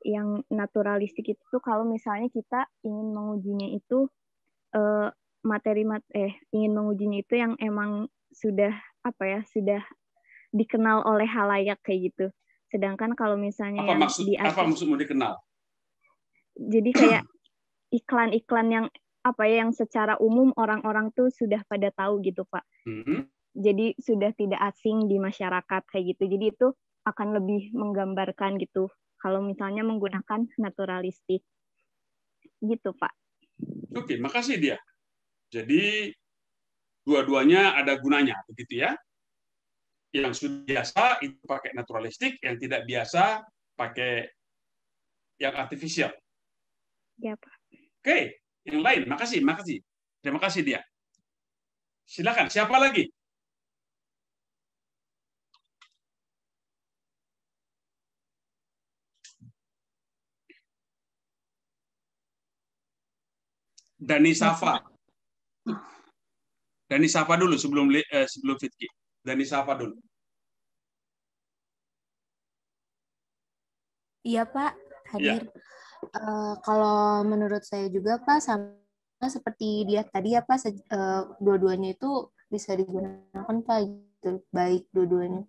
yang naturalistik itu kalau misalnya kita ingin mengujinya itu ingin mengujinya itu yang emang sudah sudah dikenal oleh halayak kayak gitu. Sedangkan kalau misalnya apa maksudmu dikenal? Jadi kayak iklan-iklan yang yang secara umum orang-orang tuh sudah pada tahu gitu Pak. Jadi sudah tidak asing di masyarakat kayak gitu. Jadi itu akan lebih menggambarkan gitu kalau misalnya menggunakan naturalistik gitu Pak. Oke, makasih dia. Jadi dua-duanya ada gunanya begitu ya. Yang sudah biasa itu pakai naturalistik, yang tidak biasa pakai yang artifisial. Ya Pak. Oke, yang lain, makasih. Terima kasih dia. Silakan, siapa lagi? Dani Safa dulu sebelum Fitki. Dani Safa dulu. Iya Pak, hadir. Ya. Kalau menurut saya juga Pak, sama seperti dia tadi ya Pak, dua-duanya itu bisa digunakan Pak, gitu. Baik dua-duanya.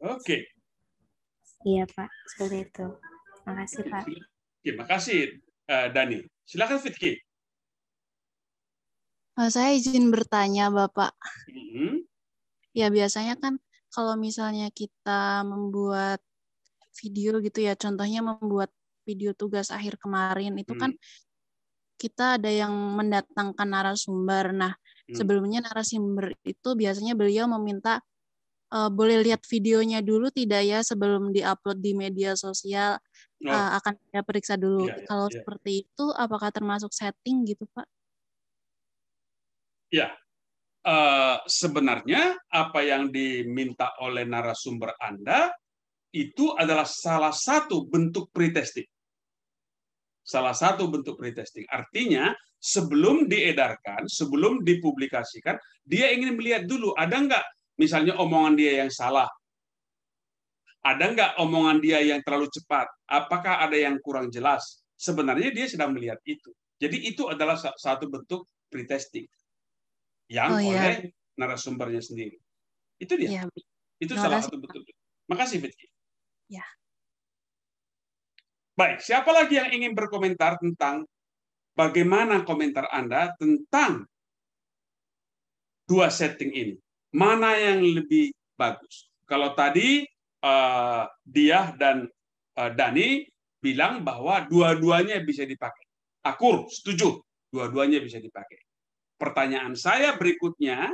Oke. Iya Pak, seperti itu. Makasih Pak. Terima kasih Dani. Silakan Fitki. Saya izin bertanya Bapak. Ya biasanya kan kalau misalnya kita membuat video gitu ya, contohnya membuat video tugas akhir kemarin, itu kan kita ada yang mendatangkan narasumber. Nah, sebelumnya narasumber itu biasanya beliau meminta boleh lihat videonya dulu tidak ya sebelum diupload di media sosial, akan saya periksa dulu. Kalau seperti itu, apakah termasuk setting gitu Pak? Ya. Sebenarnya apa yang diminta oleh narasumber Anda itu adalah salah satu bentuk pretesting. Salah satu bentuk pretesting. Artinya sebelum diedarkan, sebelum dipublikasikan, dia ingin melihat dulu ada nggak misalnya omongan dia yang salah, ada nggak omongan dia yang terlalu cepat, apakah ada yang kurang jelas. Sebenarnya dia sedang melihat itu. Jadi itu adalah satu bentuk pretesting yang oleh narasumbernya sendiri. Itu dia. Itu salah satu bentuk. Makasih, Betty. Ya. Baik, siapa lagi yang ingin berkomentar tentang bagaimana komentar Anda tentang dua setting ini? Mana yang lebih bagus? Kalau tadi Diah dan Dani bilang bahwa dua-duanya bisa dipakai. Akur, setuju. Dua-duanya bisa dipakai. Pertanyaan saya berikutnya,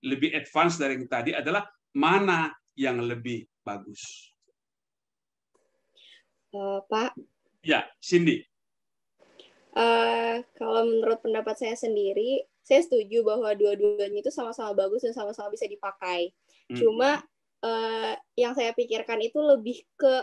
lebih advance dari yang tadi, adalah mana yang lebih bagus? Pak? Ya, Cindy. Kalau menurut pendapat saya sendiri, saya setuju bahwa dua-duanya itu sama-sama bagus dan sama-sama bisa dipakai. Cuma yang saya pikirkan itu lebih ke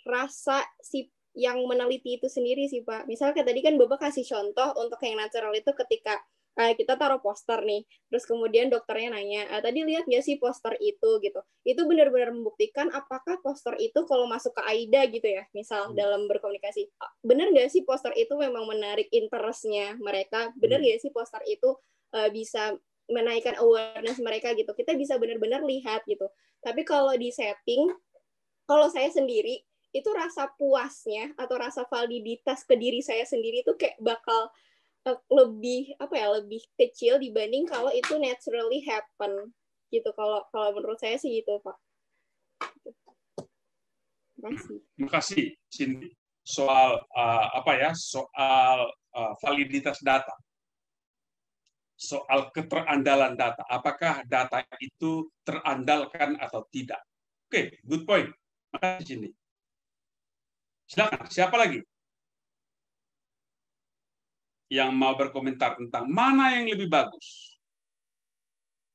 rasa si yang meneliti itu sendiri sih Pak. Misalnya kayak tadi kan Bapak kasih contoh untuk yang natural itu ketika kita taruh poster nih, terus kemudian dokternya nanya, tadi lihat nggak sih poster itu gitu. Itu benar-benar membuktikan apakah poster itu kalau masuk ke AIDA gitu ya, misal dalam berkomunikasi, benar nggak sih poster itu memang menarik interest-nya mereka, benar nggak sih poster itu bisa menaikkan awareness mereka gitu. Kita bisa benar-benar lihat gitu. Tapi kalau di setting, kalau saya sendiri, itu rasa puasnya atau rasa validitas ke diri saya sendiri itu kayak bakal lebih lebih kecil dibanding kalau itu naturally happen gitu. Kalau menurut saya sih gitu Pak. Terima kasih, Cindy. Soal soal validitas data, soal keterandalan data. Apakah data itu terandalkan atau tidak? Oke, good point. Terima kasih, Cindy. Silakan. Siapa lagi yang mau berkomentar tentang mana yang lebih bagus?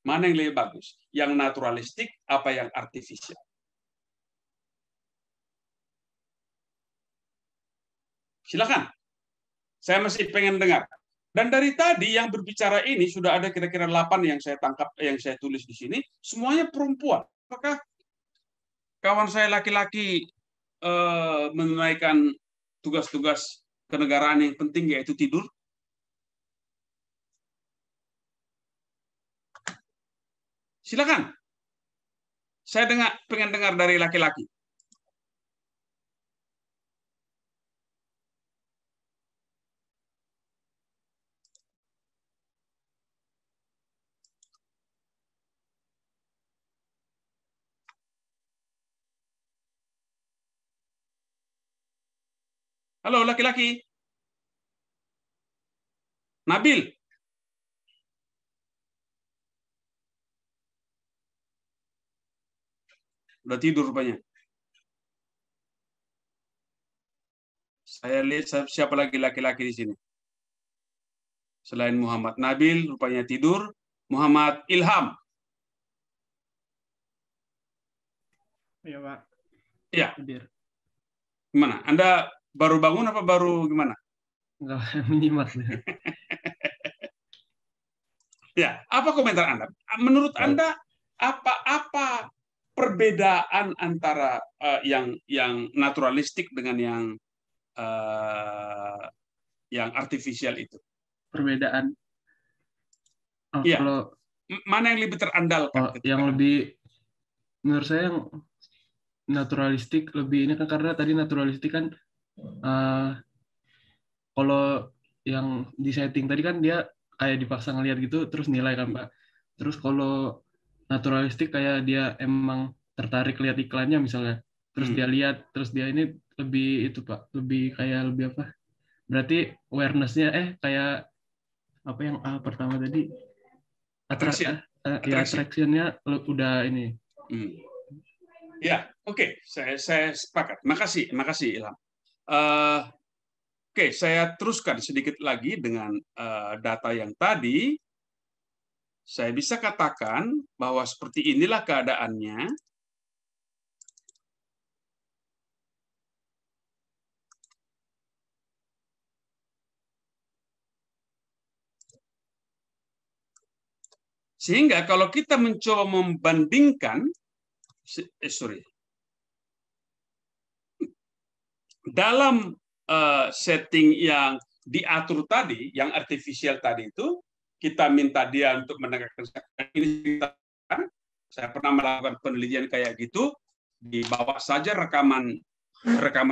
Mana yang lebih bagus? Yang naturalistik apa yang artifisial? Silakan. Saya masih pengen dengar. Dan dari tadi yang berbicara ini sudah ada kira-kira 8 yang saya tangkap, yang saya tulis di sini, semuanya perempuan. Apakah kawan saya laki-laki menunaikan tugas-tugas kenegaraan yang penting yaitu tidur? Silakan. Saya pengen dengar dari laki-laki. Halo, laki-laki. Nabil. Udah tidur rupanya. Saya lihat siapa lagi laki-laki di sini. Selain Muhammad Nabil, rupanya tidur. Muhammad Ilham. Iya, Pak. Iya. Tidur. Gimana? Anda baru bangun apa baru gimana? Enggak, menyimak. Ya, apa komentar Anda? Menurut Anda apa perbedaan antara yang naturalistik dengan yang artifisial itu? Perbedaan. Iya. Kalau mana yang lebih terandalkan? Yang lebih, menurut saya yang naturalistik lebih ini kan, karena tadi naturalistik kan kalau yang di setting tadi kan dia kayak dipaksa ngelihat gitu terus nilai kan Pak. Terus kalau naturalistik kayak dia emang tertarik lihat iklannya misalnya, terus dia lihat, terus dia ini lebih itu Pak, lebih kayak lebih apa? Berarti awareness-nya kayak apa yang pertama tadi, attraction-nya udah ini. Ya, oke, saya sepakat. Makasih Ilham. Oke, saya teruskan sedikit lagi dengan data yang tadi. Saya bisa katakan bahwa seperti inilah keadaannya. Sehingga kalau kita mencoba membandingkan, dalam setting yang diatur tadi, yang artifisial tadi itu, kita minta dia untuk mendengarkan ini. Saya pernah melakukan penelitian kayak gitu, dibawa saja rekaman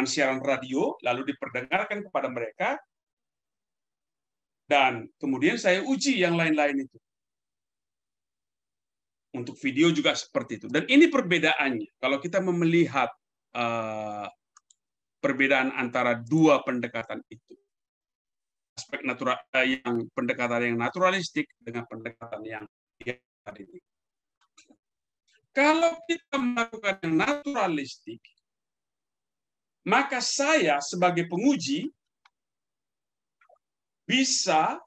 siaran radio, lalu diperdengarkan kepada mereka, dan kemudian saya uji yang lain-lain itu. Untuk video juga seperti itu. Dan ini perbedaannya. Kalau kita melihat perbedaan antara dua pendekatan itu, aspek natural, yang pendekatan yang naturalistik dengan pendekatan yang tadi. Kalau kita melakukan yang naturalistik, maka saya sebagai penguji bisa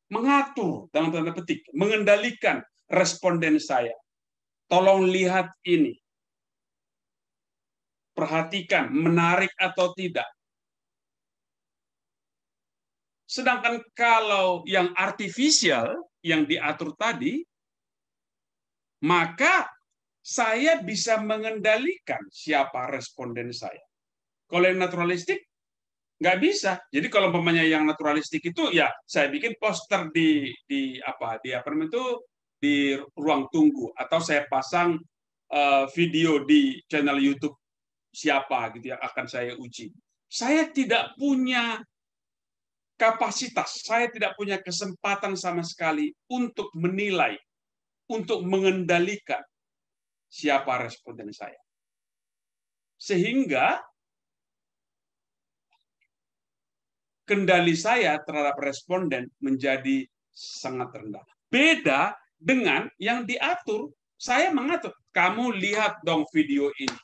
mengatur dalam tanda petik, mengendalikan responden saya. Tolong lihat ini. Perhatikan, menarik atau tidak. Sedangkan kalau yang artifisial, yang diatur tadi, maka saya bisa mengendalikan siapa responden saya. Kalau yang naturalistik, nggak bisa. Jadi kalau umpamanya yang naturalistik itu, ya saya bikin poster di ruang tunggu, atau saya pasang video di channel YouTube siapa gitu yang akan saya uji. Saya tidak punya kapasitas, saya tidak punya kesempatan sama sekali untuk menilai, untuk mengendalikan siapa responden saya. Sehingga kendali saya terhadap responden menjadi sangat rendah. Beda dengan yang diatur. Saya mengatur, kamu lihat dong video ini.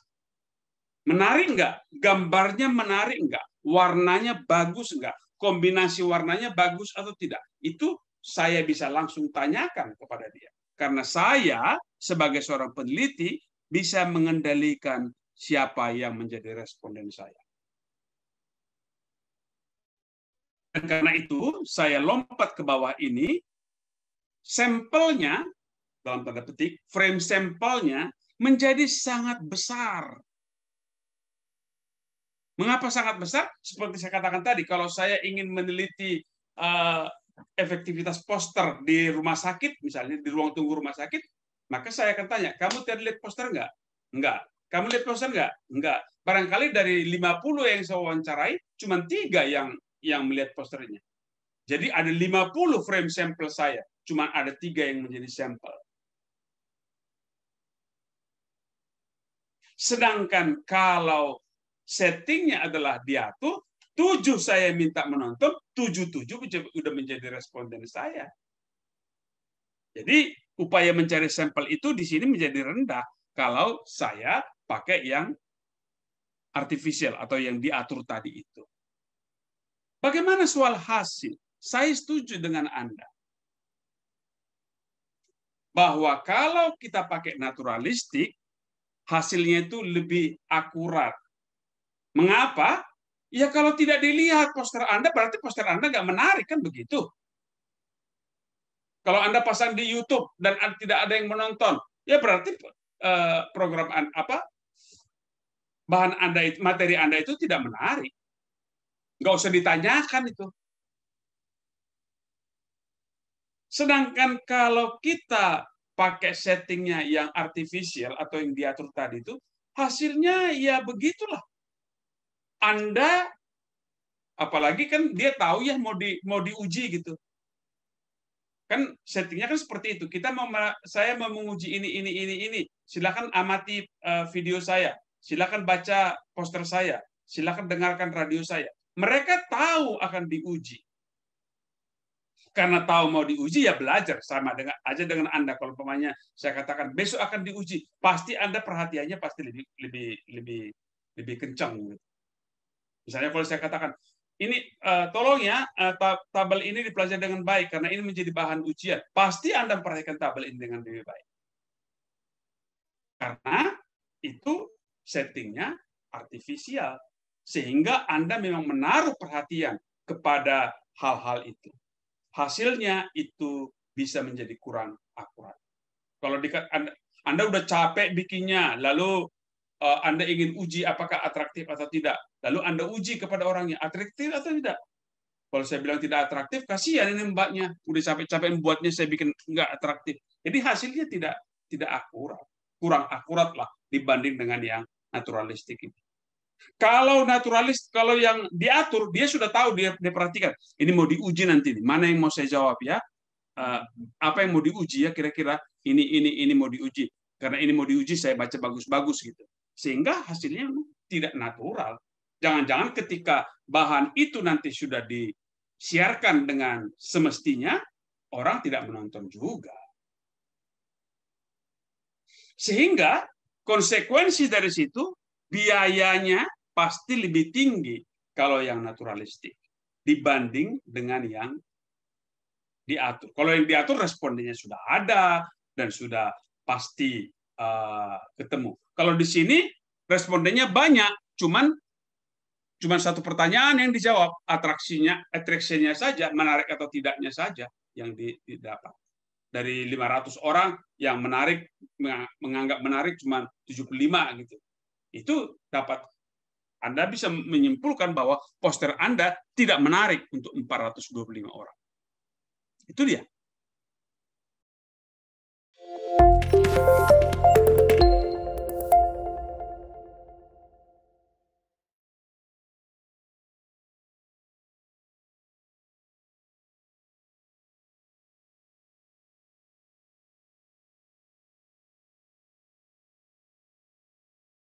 Menarik nggak? Gambarnya menarik nggak? Warnanya bagus nggak? Kombinasi warnanya bagus atau tidak? Itu saya bisa langsung tanyakan kepada dia. Karena saya sebagai seorang peneliti bisa mengendalikan siapa yang menjadi responden saya. Dan karena itu, saya lompat ke bawah ini, sampelnya, dalam tanda petik, frame sampelnya menjadi sangat besar. Mengapa sangat besar? Seperti saya katakan tadi, kalau saya ingin meneliti efektivitas poster di rumah sakit, misalnya di ruang tunggu rumah sakit, maka saya akan tanya, kamu tadi lihat poster nggak? Enggak. Kamu lihat poster nggak? Enggak. Barangkali dari 50 yang saya wawancarai, cuma 3 yang melihat posternya. Jadi ada 50 frame sampel saya, cuma ada 3 yang menjadi sampel. Sedangkan kalau settingnya adalah diatur, 7 saya minta menonton, 7 sudah menjadi responden saya. Jadi upaya mencari sampel itu di sini menjadi rendah kalau saya pakai yang artificial atau yang diatur tadi itu. Bagaimana soal hasil? Saya setuju dengan Anda. Bahwa kalau kita pakai naturalistik, hasilnya itu lebih akurat. Mengapa? Ya kalau tidak dilihat poster Anda, berarti poster Anda nggak menarik, kan begitu? Kalau Anda pasang di YouTube dan tidak ada yang menonton, ya berarti program bahan Anda itu, materi Anda itu tidak menarik. Nggak usah ditanyakan itu. Sedangkan kalau kita pakai settingnya yang artificial atau yang diatur tadi itu, hasilnya ya begitulah. Anda, apalagi kan dia tahu ya mau diuji gitu. Kan settingnya kan seperti itu. Saya mau menguji ini. Silakan amati video saya. Silakan baca poster saya. Silakan dengarkan radio saya. Mereka tahu akan diuji. Karena tahu mau diuji ya belajar sama dengan Anda. Kalau umpamanya saya katakan besok akan diuji, pasti Anda perhatiannya pasti lebih kencang. Misalnya kalau saya katakan ini tolong ya tabel ini dipelajari dengan baik karena ini menjadi bahan ujian, pasti Anda memperhatikan tabel ini dengan lebih baik. Karena itu settingnya artifisial. Sehingga Anda memang menaruh perhatian kepada hal-hal itu. Hasilnya itu bisa menjadi kurang akurat. Kalau Anda udah capek bikinnya, lalu Anda ingin uji apakah atraktif atau tidak, lalu Anda uji kepada orangnya, atraktif atau tidak. Kalau saya bilang tidak atraktif, kasihan ini mbaknya, udah capek-capek membuatnya saya bikin nggak atraktif. Jadi hasilnya tidak akurat, kurang akurat lah dibanding dengan yang naturalistik ini. Kalau naturalis, kalau yang diatur, dia sudah tahu, dia perhatikan. Ini mau diuji nanti, mana yang mau saya jawab ya? Apa yang mau diuji ya kira-kira? Ini mau diuji. Karena ini mau diuji, saya baca bagus-bagus gitu. Sehingga hasilnya tidak natural. Jangan-jangan ketika bahan itu nanti sudah disiarkan dengan semestinya, orang tidak menonton juga. Sehingga konsekuensi dari situ, biayanya pasti lebih tinggi kalau yang naturalistik dibanding dengan yang diatur. Kalau yang diatur respondennya sudah ada dan sudah pasti ketemu. Kalau di sini respondennya banyak, cuman satu pertanyaan yang dijawab, atraksinya saja, menarik atau tidaknya saja yang didapat. Dari 500 orang yang menganggap menarik cuma 75 gitu. Itu dapat Anda bisa menyimpulkan bahwa poster Anda tidak menarik untuk 425 orang. Itu dia.